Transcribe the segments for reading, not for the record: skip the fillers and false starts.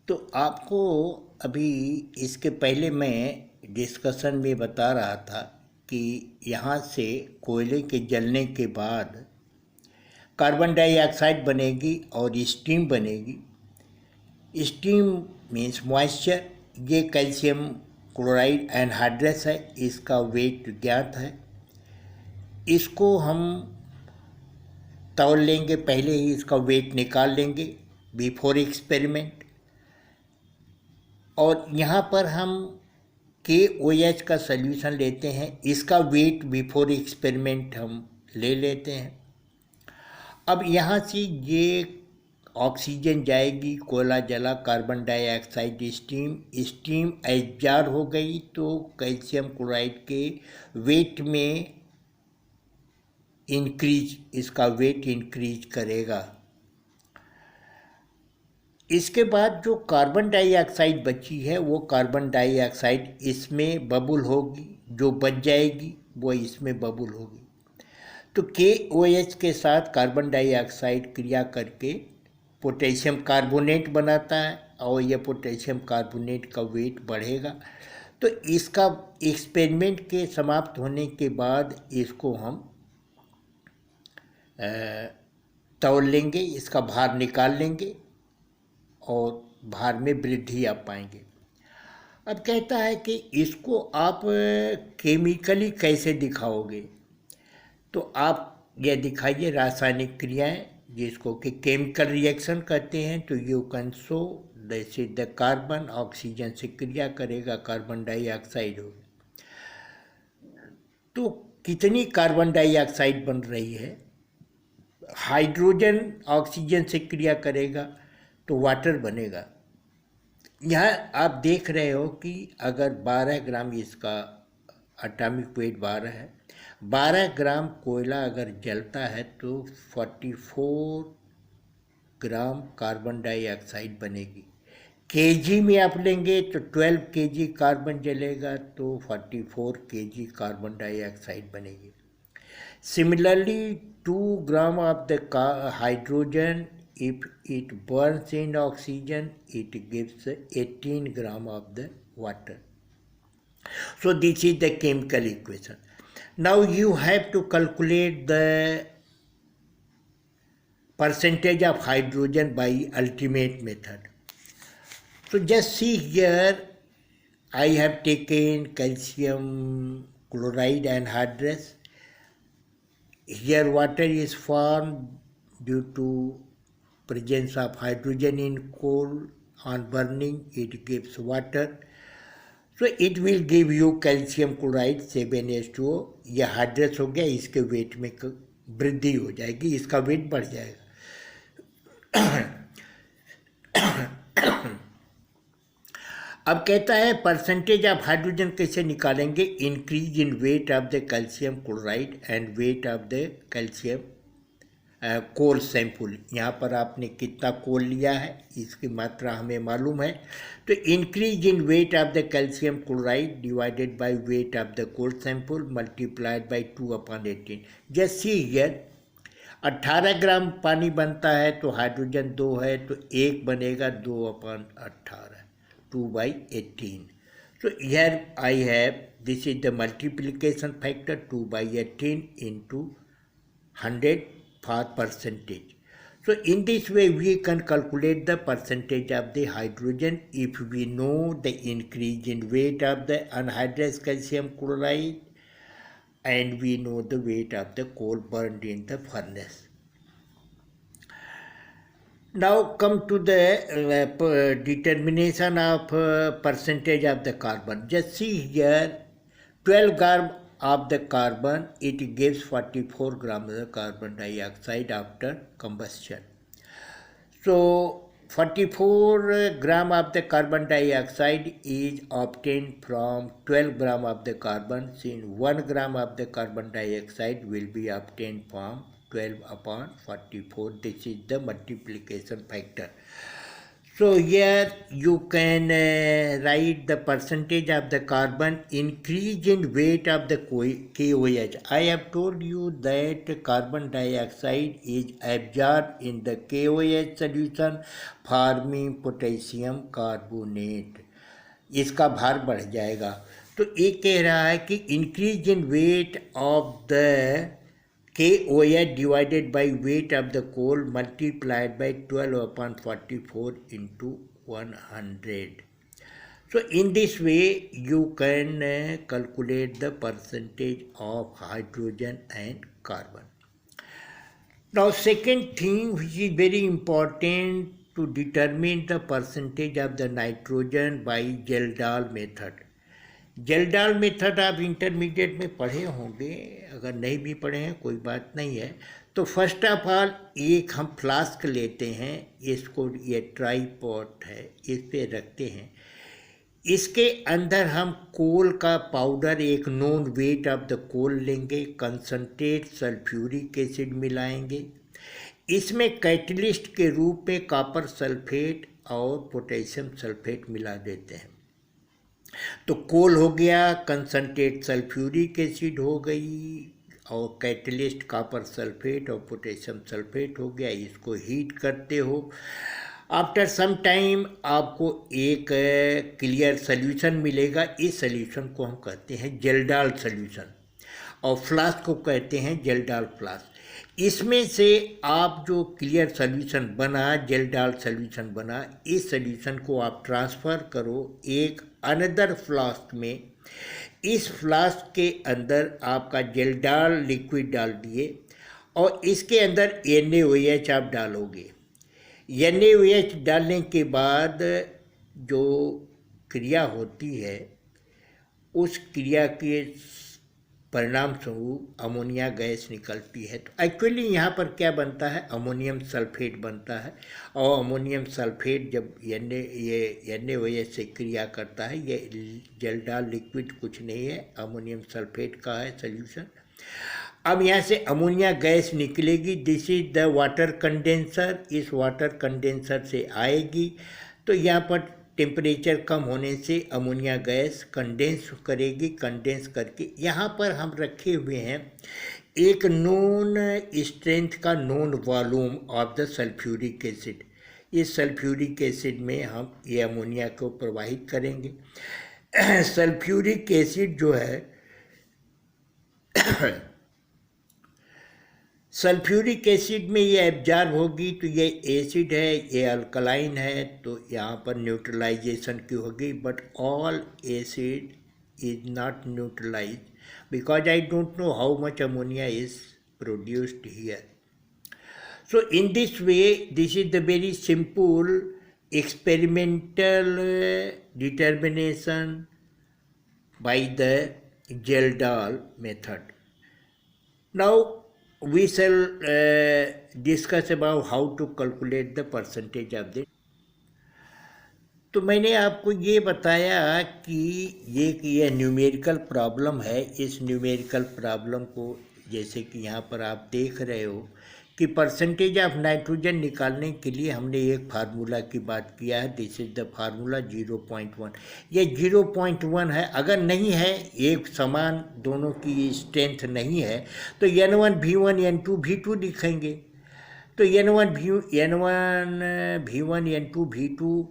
तो आपको अभी इसके पहले मैं डिस्कशन में बता रहा था कि यहाँ से कोयले के जलने के बाद कार्बन डाइऑक्साइड बनेगी और स्टीम बनेगी। Steam means moisture. ये कैल्शियम क्लोराइड एनहाइड्रस है, इसका वेट ज्ञात है। इसको हम तौल लेंगे, पहले ही इसका वेट निकाल लेंगे बिफोर एक्सपेरिमेंट। और यहाँ पर हम KOH का सल्यूशन लेते हैं, इसका वेट बिफोर एक्सपेरिमेंट हम ले लेते हैं। अब यहाँ से ये ऑक्सीजन जाएगी, कोयला जला, कार्बन डाइऑक्साइड स्टीम एब्जॉर्ब हो गई तो कैल्शियम क्लोराइड के वेट में इंक्रीज, इसका वेट इंक्रीज करेगा। इसके बाद जो कार्बन डाइऑक्साइड बची है वो कार्बन डाइऑक्साइड इसमें बबुल होगी, जो बच जाएगी वो इसमें बबुल होगी। तो KOH के साथ कार्बन डाइऑक्साइड क्रिया करके पोटेशियम कार्बोनेट बनाता है और यह पोटेशियम कार्बोनेट का वेट बढ़ेगा। तो इसका एक्सपेरिमेंट के समाप्त होने के बाद इसको हम तौल लेंगे, इसका भार निकाल लेंगे और भार में वृद्धि आप पाएंगे। अब कहता है कि इसको आप केमिकली कैसे दिखाओगे, तो आप यह दिखाइए रासायनिक क्रियाएं जिसको कि केमिकल रिएक्शन कहते हैं। तो यू कैन शो जैसे द कार्बन ऑक्सीजन से क्रिया करेगा, कार्बन डाइऑक्साइड होगा। तो कितनी कार्बन डाइऑक्साइड बन रही है? हाइड्रोजन ऑक्सीजन से क्रिया करेगा तो वाटर बनेगा। यहाँ आप देख रहे हो कि अगर 12 ग्राम इसका एटॉमिक वेट 12 है, 12 ग्राम कोयला अगर जलता है तो 44 ग्राम कार्बन डाइऑक्साइड बनेगी। केजी में आप लेंगे तो 12 केजी कार्बन जलेगा तो 44 केजी कार्बन डाइऑक्साइड बनेगी। Similarly, 2 gram of the hydrogen, if it burns in oxygen, it gives 18 gram of the water. So this is the chemical equation. Now you have to calculate the percentage of hydrogen by ultimate method. So just see here, I have taken calcium chloride anhydrous. Here water is formed due to presence of hydrogen in coal. On burning it gives water, so it will give you calcium chloride 7H2O। यह hydrous हो गया, इसके wait में वृद्धि हो जाएगी, इसका wait बढ़ जाएगा। अब कहता है परसेंटेज ऑफ हाइड्रोजन कैसे निकालेंगे? Increase in weight of the calcium chloride and weight of the calcium coal sample. यहाँ पर आपने कितना कोल लिया है इसकी मात्रा हमें मालूम है। तो increase in weight of the calcium chloride divided by weight of the coal sample multiplied by 2/18। Just see here, 18 gram पानी बनता है तो हाइड्रोजन 2 है तो 1 बनेगा 2/18, 2/18. So here I have, this is the multiplication factor 2/18 into 100 for percentage. So in this way we can calculate the percentage of the hydrogen if we know the increase in weight of the anhydrous calcium chloride and we know the weight of the coal burned in the furnace. Now come to the determination of percentage of the carbon. Just see here, 12 gram of the carbon, it gives 44 grams of carbon dioxide after combustion. So 44 gram of the carbon dioxide is obtained from 12 gram of the carbon, since 1 gram of the carbon dioxide will be obtained from 12/44. This is the multiplication factor. So here you can write the percentage of the carbon increase in weight of the KOH. I have told you that carbon dioxide is absorbed in the KOH solution forming potassium carbonate. इसका भार बढ़ जाएगा. तो ये कह रहा है कि increase in weight of the KOH divided by weight of the coal multiplied by 12/44 into 100. So in this way you can calculate the percentage of hydrogen and carbon. Now second thing which is very important to determine the percentage of the nitrogen by Geldahl method. Kjeldahl method आप intermediate में पढ़े होंगे, अगर नहीं भी पढ़े हैं कोई बात नहीं है. तो फर्स्ट ऑफ ऑल एक हम फ्लास्क लेते हैं, इसको ये ट्राईपॉट है, इस पे रखते हैं. इसके अंदर हम कोल का पाउडर, एक known weight of the coal लेंगे, कंसनट्रेट सल्फ्यूरिक एसिड मिलाएंगे. इसमें कैटलिस्ट के रूप में कॉपर सल्फेट और पोटेशियम सल्फेट मिला देते हैं. तो कोल हो गया, कंसनट्रेट सल्फ्यूरिक एसिड हो गई और कैटलिस्ट कॉपर सल्फेट और पोटेशियम सल्फेट हो गया. इसको हीट करते हो. आफ्टर सम टाइम आपको एक क्लियर सॉल्यूशन मिलेगा. इस सॉल्यूशन को हम कहते हैं जेल्डाल सॉल्यूशन और फ्लास्क को कहते हैं जेल्डाल फ्लास्क. इसमें से आप जो क्लियर सॉल्यूशन बना, जेल्डाल सॉल्यूशन बना, इस सॉल्यूशन को आप ट्रांसफ़र करो एक अनदर फ्लास्क में. इस फ्लास्क के अंदर आपका जेल्डाल लिक्विड डाल दिए और इसके अंदर NaOH आप डालोगे. NaOH डालने के बाद जो क्रिया होती है उस क्रिया के परिणाम स्वरूप अमोनिया गैस निकलती है. तो एक्चुअली यहाँ पर क्या बनता है, अमोनियम सल्फेट बनता है. और अमोनियम सल्फेट जब ये NaOH से क्रिया करता है, ये जेल्डाल लिक्विड कुछ नहीं है, अमोनियम सल्फेट का है सॉल्यूशन. अब यहाँ से अमोनिया गैस निकलेगी. This is the water condenser. इस वाटर कंडेंसर से आएगी. तो यहाँ पर टेम्परेचर कम होने से अमोनिया गैस कंडेंस करेगी. कंडेंस करके यहाँ पर हम रखे हुए हैं एक नोन स्ट्रेंथ का known volume of the sulphuric acid. इस सल्फ्यूरिक एसिड में हम ये अमोनिया को प्रवाहित करेंगे. सल्फ्यूरिक एसिड जो है सल्फ्यूरिक एसिड में ये एब्जॉर्ब होगी. तो ये एसिड है, ये अल्कलाइन है, तो यहाँ पर न्यूट्रलाइजेशन की होगी. But all acid is not neutralize because I don't know how much ammonia is produced here. So in this way this is the very simple experimental determination by the Geldahl method. Now we shall discuss about how to calculate the percentage of the. तो मैंने आपको ये बताया कि ये numerical problem है. इस numerical problem को जैसे कि यहाँ पर आप देख रहे हो कि परसेंटेज ऑफ नाइट्रोजन निकालने के लिए हमने एक फार्मूला की बात किया है. This is the formula 0.1. ये 0.1 है. अगर नहीं है, एक समान दोनों की स्ट्रेंथ नहीं है, तो N1 V1 N2 V2 लिखेंगे. तो N1 V1 N2 V2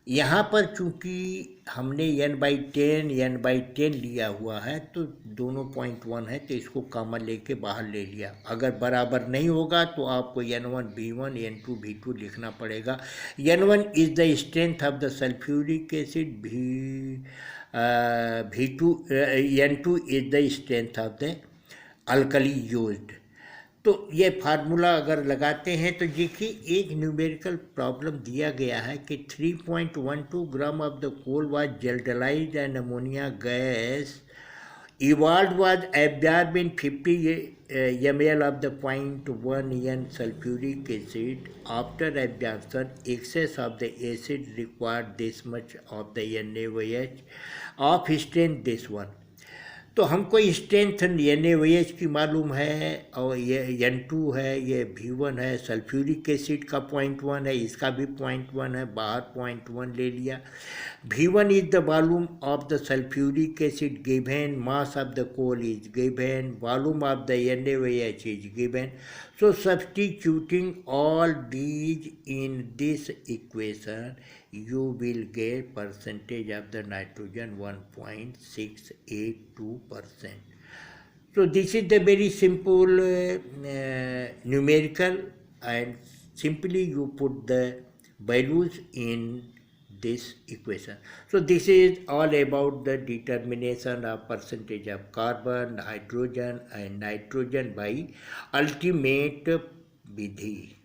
यहाँ पर चूँकि हमने n/10 लिया हुआ है, तो दोनों 0.1 है, तो इसको कॉमन लेके बाहर ले लिया. अगर बराबर नहीं होगा तो आपको N1 V1 N2 V2 लिखना पड़ेगा. N1 is the strength of the sulphuric acid, N2 is the strength of the alkali used. तो ये फार्मूला अगर लगाते हैं तो देखिए एक न्यूमेरिकल प्रॉब्लम दिया गया है कि 3.12 gram of the coal was kjeldahlised and ammonia gas evolved was absorbed in 50 ml of the 0.1 N sulfuric acid. After absorption, excess of the acid required this much of the NaOH of strength this one. तो तो हमको strength NaOH की मालूम है और ये N2 है, ये V1 है, सल्फ्यूरिक एसिड का 0.1 है, इसका भी 0.1 है, बाहर 0.1 ले लिया। V1 is the volume of the sulfuric acid given, mass of the coal is given, volume of the NaOH is given. So substituting all these in this equation, you will get percentage of the nitrogen 1.682%. So this is the very simple numerical, and simply you put the values in this equation. So this is all about the determination of percentage of carbon, hydrogen and nitrogen by ultimate vidhi.